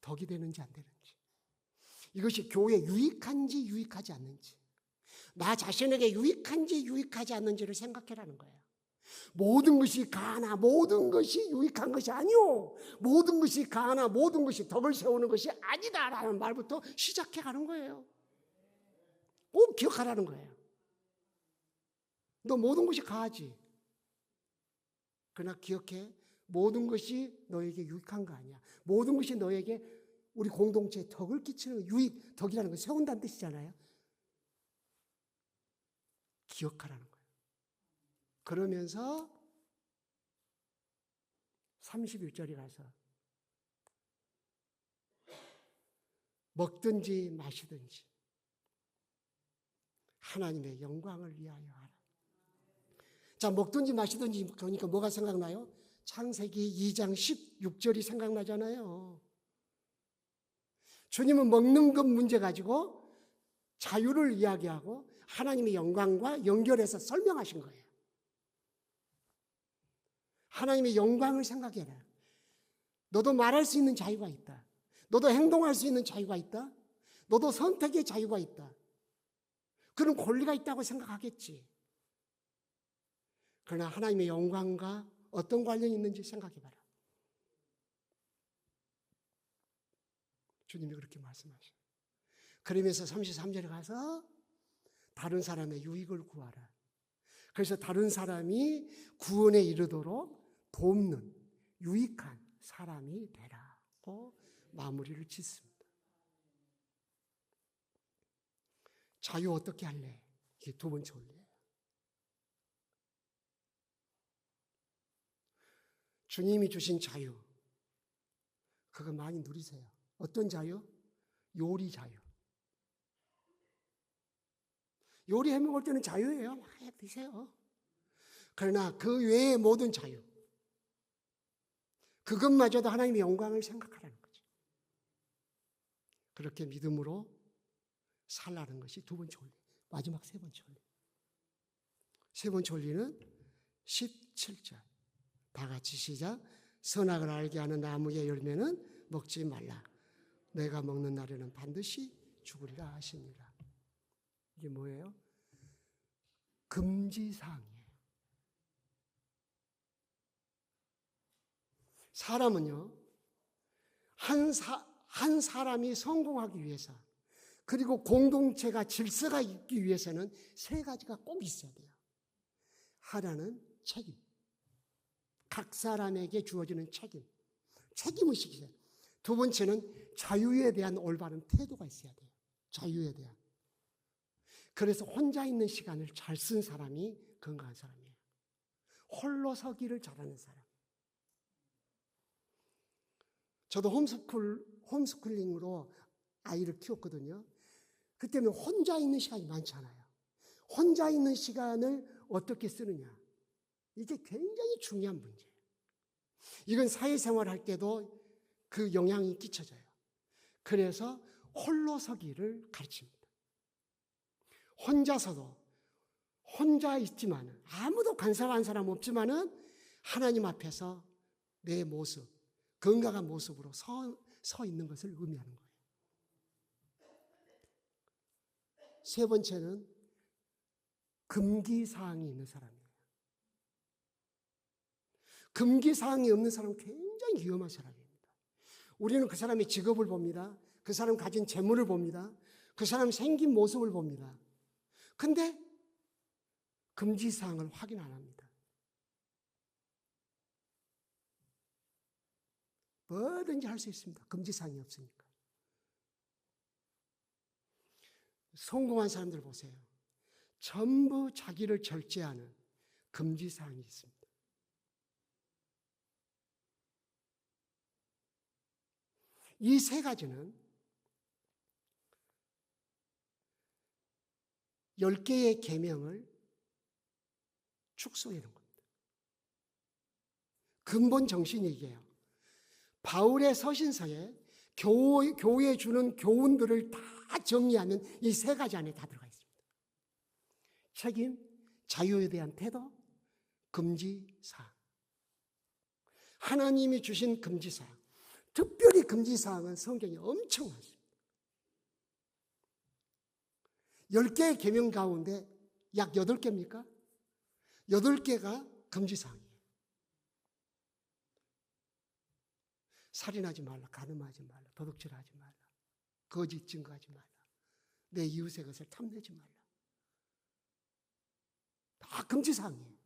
덕이 되는지 안 되는지. 이것이 교회에 유익한지 유익하지 않는지. 나 자신에게 유익한지 유익하지 않는지를 생각해라는 거예요. 모든 것이 가나 모든 것이 유익한 것이 아니오. 모든 것이 가나 모든 것이 덕을 세우는 것이 아니다라는 말부터 시작해 가는 거예요. 꼭 기억하라는 거예요. 너 모든 것이 가하지. 그러나 기억해. 모든 것이 너에게 유익한 거 아니야. 모든 것이 너에게 우리 공동체에 덕을 끼치는 유익, 덕이라는 거 세운다는 뜻이잖아요. 기억하라는 거예요. 그러면서 31절에 가서 먹든지 마시든지 하나님의 영광을 위하여 하라. 자, 먹든지 마시든지 그러니까 뭐가 생각나요? 창세기 2장 16절이 생각나잖아요. 주님은 먹는 것 문제 가지고 자유를 이야기하고 하나님의 영광과 연결해서 설명하신 거예요. 하나님의 영광을 생각해라. 너도 말할 수 있는 자유가 있다. 너도 행동할 수 있는 자유가 있다. 너도 선택의 자유가 있다. 그런 권리가 있다고 생각하겠지. 그러나 하나님의 영광과 어떤 관련이 있는지 생각해봐라. 주님이 그렇게 말씀하셔요. 그러면서 33절에 가서 다른 사람의 유익을 구하라. 그래서 다른 사람이 구원에 이르도록 돕는 유익한 사람이 되라고 마무리를 짓습니다. 자유 어떻게 할래? 이게 두 번째 원리예요. 주님이 주신 자유, 그거 많이 누리세요. 어떤 자유? 요리 자유. 요리 해먹을 때는 자유예요. 많이 드세요. 그러나 그 외의 모든 자유, 그것마저도 하나님의 영광을 생각하라는 거죠. 그렇게 믿음으로 살라는 것이 두 번째 원리. 마지막 세 번째 원리. 세 번째 원리는 17절. 다 같이 시작. 선악을 알게 하는 나무의 열매는 먹지 말라. 내가 먹는 날에는 반드시 죽으리라 하십니다. 이게 뭐예요? 금지사항이에요. 사람은요, 한 사람이 성공하기 위해서, 그리고 공동체가 질서가 있기 위해서는 세 가지가 꼭 있어야 돼요. 하나는 책임. 각 사람에게 주어지는 책임. 책임의식이세요. 두 번째는 자유에 대한 올바른 태도가 있어야 돼요. 자유에 대한. 그래서 혼자 있는 시간을 잘 쓴 사람이 건강한 사람이에요. 홀로 서기를 잘하는 사람. 저도 홈스쿨링으로 아이를 키웠거든요. 그때는 혼자 있는 시간이 많지 않아요. 혼자 있는 시간을 어떻게 쓰느냐. 이게 굉장히 중요한 문제예요. 이건 사회생활할 때도 그 영향이 끼쳐져요. 그래서 홀로 서기를 가르칩니다. 혼자서도, 혼자 있지만 아무도 간섭한 사람 없지만은 하나님 앞에서 내 모습, 건강한 모습으로 서 있는 것을 의미하는 거예요. 세 번째는 금기사항이 있는 사람이에요. 금기사항이 없는 사람은 굉장히 위험한 사람입니다. 우리는 그 사람의 직업을 봅니다. 그 사람 가진 재물을 봅니다. 그 사람 생긴 모습을 봅니다. 근데 금지사항을 확인 안 합니다. 뭐든지 할 수 있습니다. 금지사항이 없으니까. 성공한 사람들 보세요. 전부 자기를 절제하는 금지사항이 있습니다. 이 세 가지는 10개의 계명을 축소해 놓은 겁니다. 근본 정신이 이게요. 바울의 서신서에 교회에 주는 교훈들을 다 정리하면 이 세 가지 안에 다 들어가 있습니다. 책임, 자유에 대한 태도, 금지사항. 하나님이 주신 금지사항. 특별히 금지사항은 성경에 엄청 많습니다. 10개의 계명 가운데 약 8개입니까? 8개가 금지사항이에요. 살인하지 말라, 간음하지 말라, 도둑질하지 말라, 거짓 증거하지 말라, 내 이웃의 것을 탐내지 말라. 다 금지사항이에요.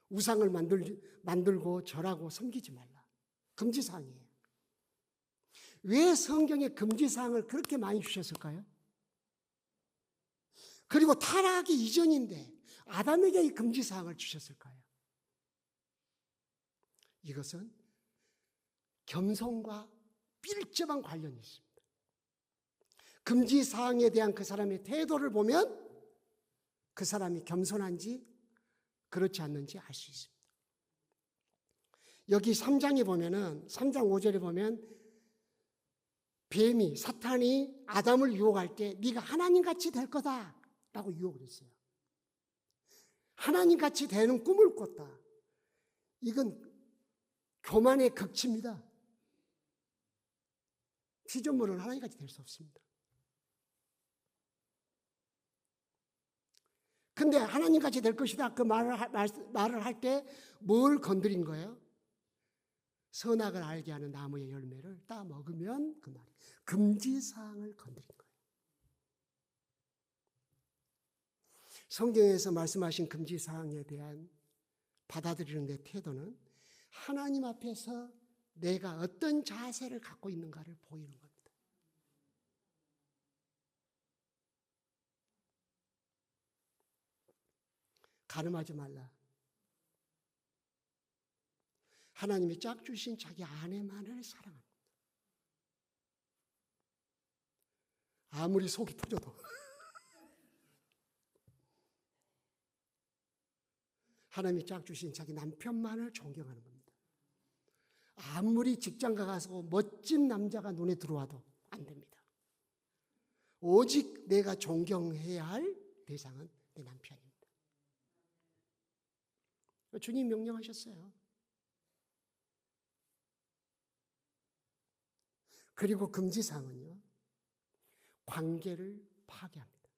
우상을 만들고 절하고 섬기지 말라. 금지사항이에요. 왜 성경에 금지사항을 그렇게 많이 주셨을까요? 그리고 타락하기 이전인데 아담에게 이 금지사항을 주셨을까요? 이것은 겸손과 밀접한 관련이 있습니다. 금지사항에 대한 그 사람의 태도를 보면 그 사람이 겸손한지 그렇지 않는지 알 수 있습니다. 여기 3장에 보면은 3장 5절에 보면 뱀이 사탄이 아담을 유혹할 때 네가 하나님같이 될 거다 라고 유혹을 했어요. 하나님같이 되는 꿈을 꿨다. 이건 교만의 극치입니다. 피조물은 하나님같이 될 수 없습니다. 근데 하나님같이 될 것이다 그 말을 할 때 뭘 건드린 거예요? 선악을 알게 하는 나무의 열매를 따 먹으면 그 말이 금지사항을 건드린 거예요. 성경에서 말씀하신 금지사항에 대한 받아들이는 내 태도는 하나님 앞에서 내가 어떤 자세를 갖고 있는가를 보이는 겁니다. 간음하지 말라. 하나님이 짝 주신 자기 아내만을 사랑합니다. 아무리 속이 터져도 하나님이 짝 주신 자기 남편만을 존경하는 겁니다. 아무리 직장 가서 멋진 남자가 눈에 들어와도 안 됩니다. 오직 내가 존경해야 할 대상은 내 남편입니다. 주님 명령하셨어요. 그리고 금지사항은요, 관계를 파괴합니다.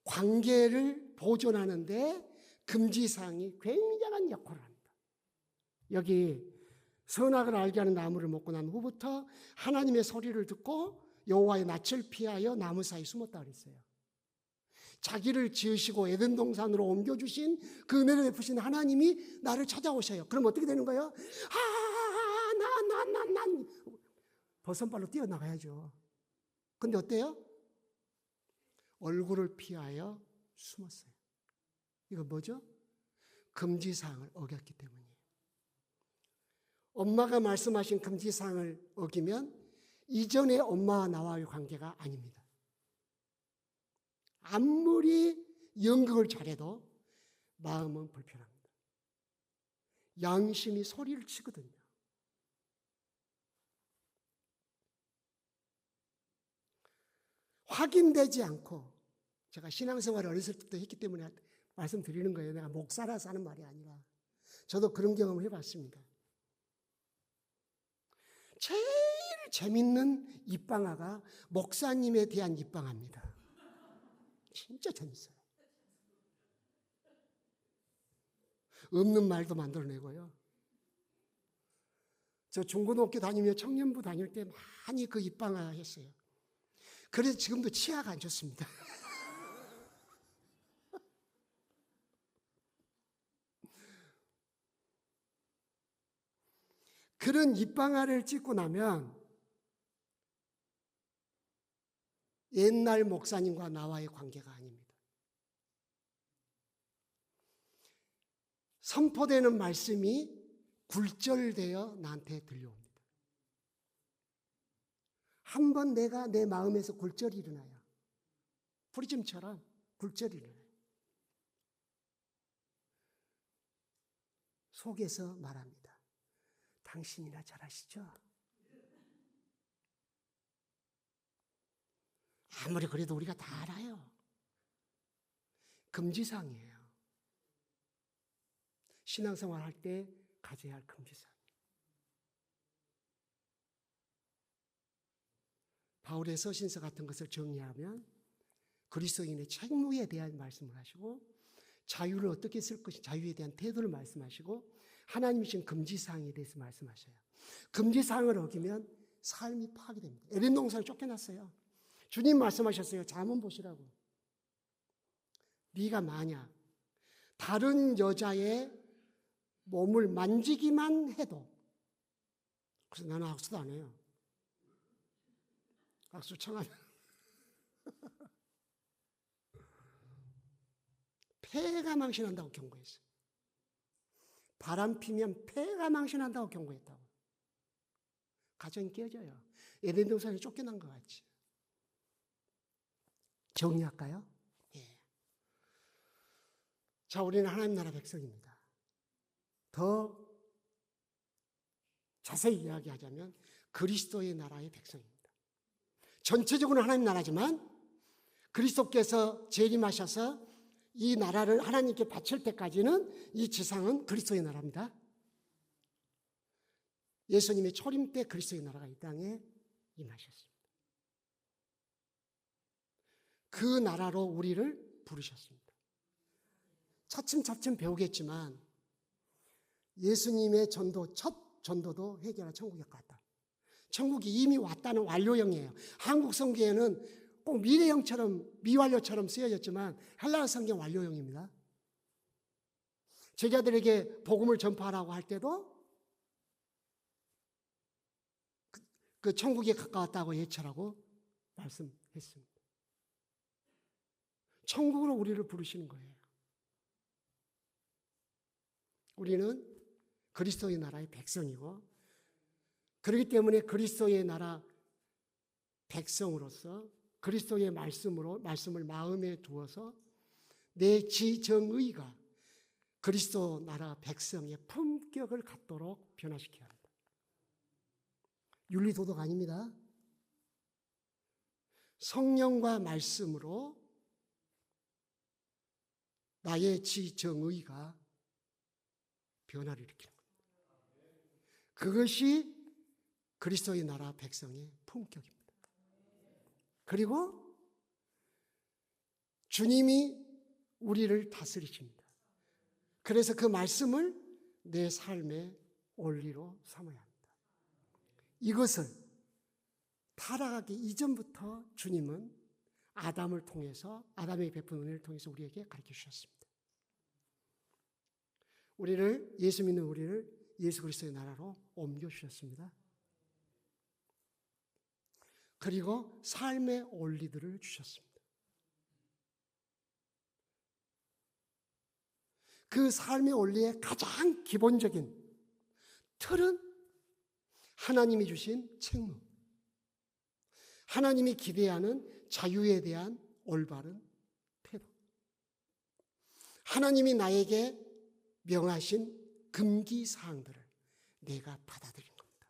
관계를 보존하는데 금지사항이 굉장한 역할을 합니다. 여기 선악을 알게 하는 나무를 먹고 난 후부터 하나님의 소리를 듣고 여호와의 낯을 피하여 나무 사이 숨었다 그랬어요. 자기를 지으시고 에덴 동산으로 옮겨주신 그 은혜를 베푸신 하나님이 나를 찾아오셔요. 그럼 어떻게 되는 거예요? 난 버선발로 뛰어나가야죠. 근데 어때요? 얼굴을 피하여 숨었어요. 이거 뭐죠? 금지사항을 어겼기 때문이에요. 엄마가 말씀하신 금지사항을 어기면 이전에 엄마와 나와의 관계가 아닙니다. 아무리 연극을 잘해도 마음은 불편합니다. 양심이 소리를 치거든요. 확인되지 않고, 제가 신앙생활을 어렸을 때부터 했기 때문에 말씀드리는 거예요. 내가 목사라서 하는 말이 아니라 저도 그런 경험을 해봤습니다. 제일 재밌는 입방아가 목사님에 대한 입방아입니다. 진짜 재밌어요. 없는 말도 만들어내고요. 저 중고등학교 다니며 청년부 다닐 때 많이 그 입방아 했어요. 그래서 지금도 치아가 안 좋습니다. 그런 입방아를 찍고 나면 옛날 목사님과 나와의 관계가 아닙니다. 선포되는 말씀이 굴절되어 나한테 들려옵니다. 한번 내가 내 마음에서 굴절이 일어나요. 프리즘처럼 굴절이 일어나요. 속에서 말합니다. 당신이나 잘하시죠? 아무리 그래도 우리가 다 알아요. 금지사항이에요. 신앙생활 할 때 가져야 할 금지사항. 바울의 서신서 같은 것을 정리하면 그리스도인의 책무에 대한 말씀을 하시고 자유를 어떻게 쓸 것이 자유에 대한 태도를 말씀하시고 하나님이 주신 금지사항에 대해서 말씀하셔요. 금지사항을 어기면 삶이 파괴됩니다. 에덴 동산을 쫓겨났어요. 주님 말씀하셨어요. 잠언 보시라고. 네가 만약 다른 여자의 몸을 만지기만 해도, 그래서 나는 악수도 안 해요. 악수 청하면 폐가 망신한다고 경고했어요. 바람 피면 폐가 망신한다고 경고했다고. 가정이 깨져요. 에덴 동산에 쫓겨난 것 같지. 정리할까요? 예. 자, 우리는 하나님 나라 백성입니다. 더 자세히 이야기하자면 그리스도의 나라의 백성입니다. 전체적으로 하나님 나라지만 그리스도께서 재림하셔서 이 나라를 하나님께 바칠 때까지는 이 지상은 그리스도의 나라입니다. 예수님의 초림 때 그리스도의 나라가 이 땅에 임하셨습니다. 그 나라로 우리를 부르셨습니다. 차츰차츰 배우겠지만 예수님의 전도, 첫 전도도 회개하라 천국에 갔다. 천국이 이미 왔다는 완료형이에요. 한국 성경에는 꼭 미래형처럼 미완료처럼 쓰여졌지만 헬라어 성경 완료형입니다. 제자들에게 복음을 전파하라고 할 때도 그 천국에 가까웠다고 예찰하고 말씀했습니다. 천국으로 우리를 부르시는 거예요. 우리는 그리스도의 나라의 백성이고 그렇기 때문에 그리스도의 나라 백성으로서 그리스도의 말씀을 마음에 두어서 내 지정의가 그리스도 나라 백성의 품격을 갖도록 변화시켜야 합니다. 윤리도덕 아닙니다. 성령과 말씀으로 나의 지정의가 변화를 일으키는 겁니다. 그것이 그리스도의 나라 백성의 품격입니다. 그리고 주님이 우리를 다스리십니다. 그래서 그 말씀을 내 삶에 원리로 삼아야 합니다. 이것을 타락하기 이전부터 주님은 아담을 통해서, 아담에게 베푼 은혜를 통해서 우리에게 가르쳐 주셨습니다. 예수 믿는 우리를 예수 그리스도의 나라로 옮겨주셨습니다. 그리고 삶의 원리들을 주셨습니다. 그 삶의 원리의 가장 기본적인 틀은 하나님이 주신 책무, 하나님이 기대하는 자유에 대한 올바른 태도, 하나님이 나에게 명하신 금기사항들을 내가 받아들인 겁니다.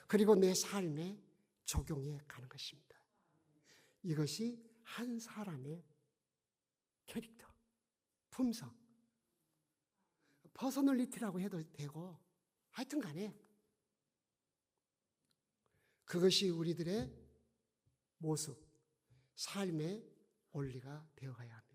그리고 내 삶에 적용해 가는 것입니다. 이것이 한 사람의 캐릭터, 품성, 퍼서널리티라고 해도 되고 하여튼 간에 그것이 우리들의 모습, 삶의 원리가 되어가야 합니다.